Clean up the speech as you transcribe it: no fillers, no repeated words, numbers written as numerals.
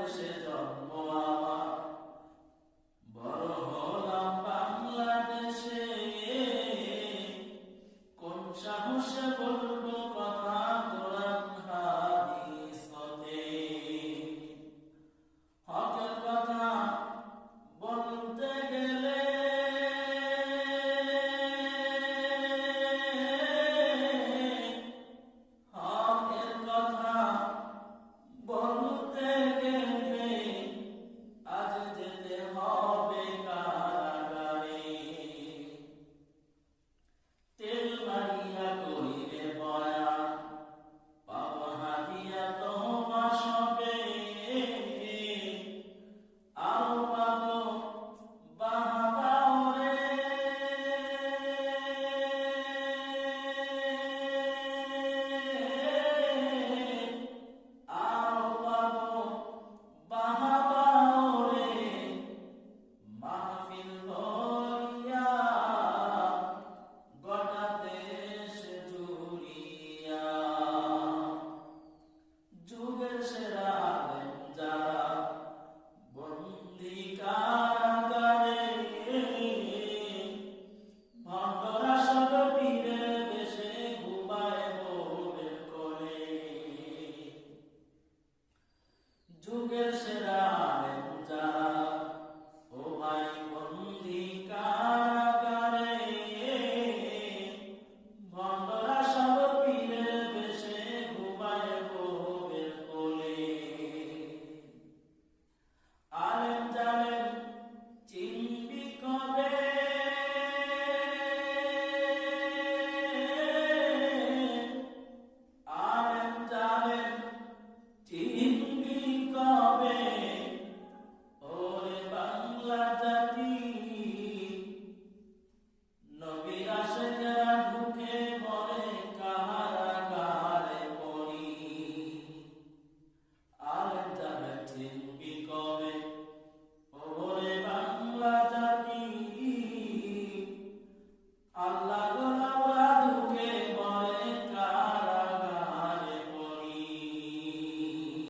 বাংলাদেশে জন্ম আমার, বড় হলাম বাংলাদেশে, কোন সাহসে বলবো কথা কোরআন হাদিস হতে। হকের কথা বলতে গেলে হকের কথা বলতে গেলে আজ যেতে হবে কারাগারে। তেল মারিয়া করিলে বয়ান, পাবো হাদিয়া তোহফা সবে, আরো পাবো বাহবা ওরে। আরো পাবো বাহবা ওরে, মাহফিল ভরিয়া গোটা দেশ জুড়িয়া। যুগের সেরা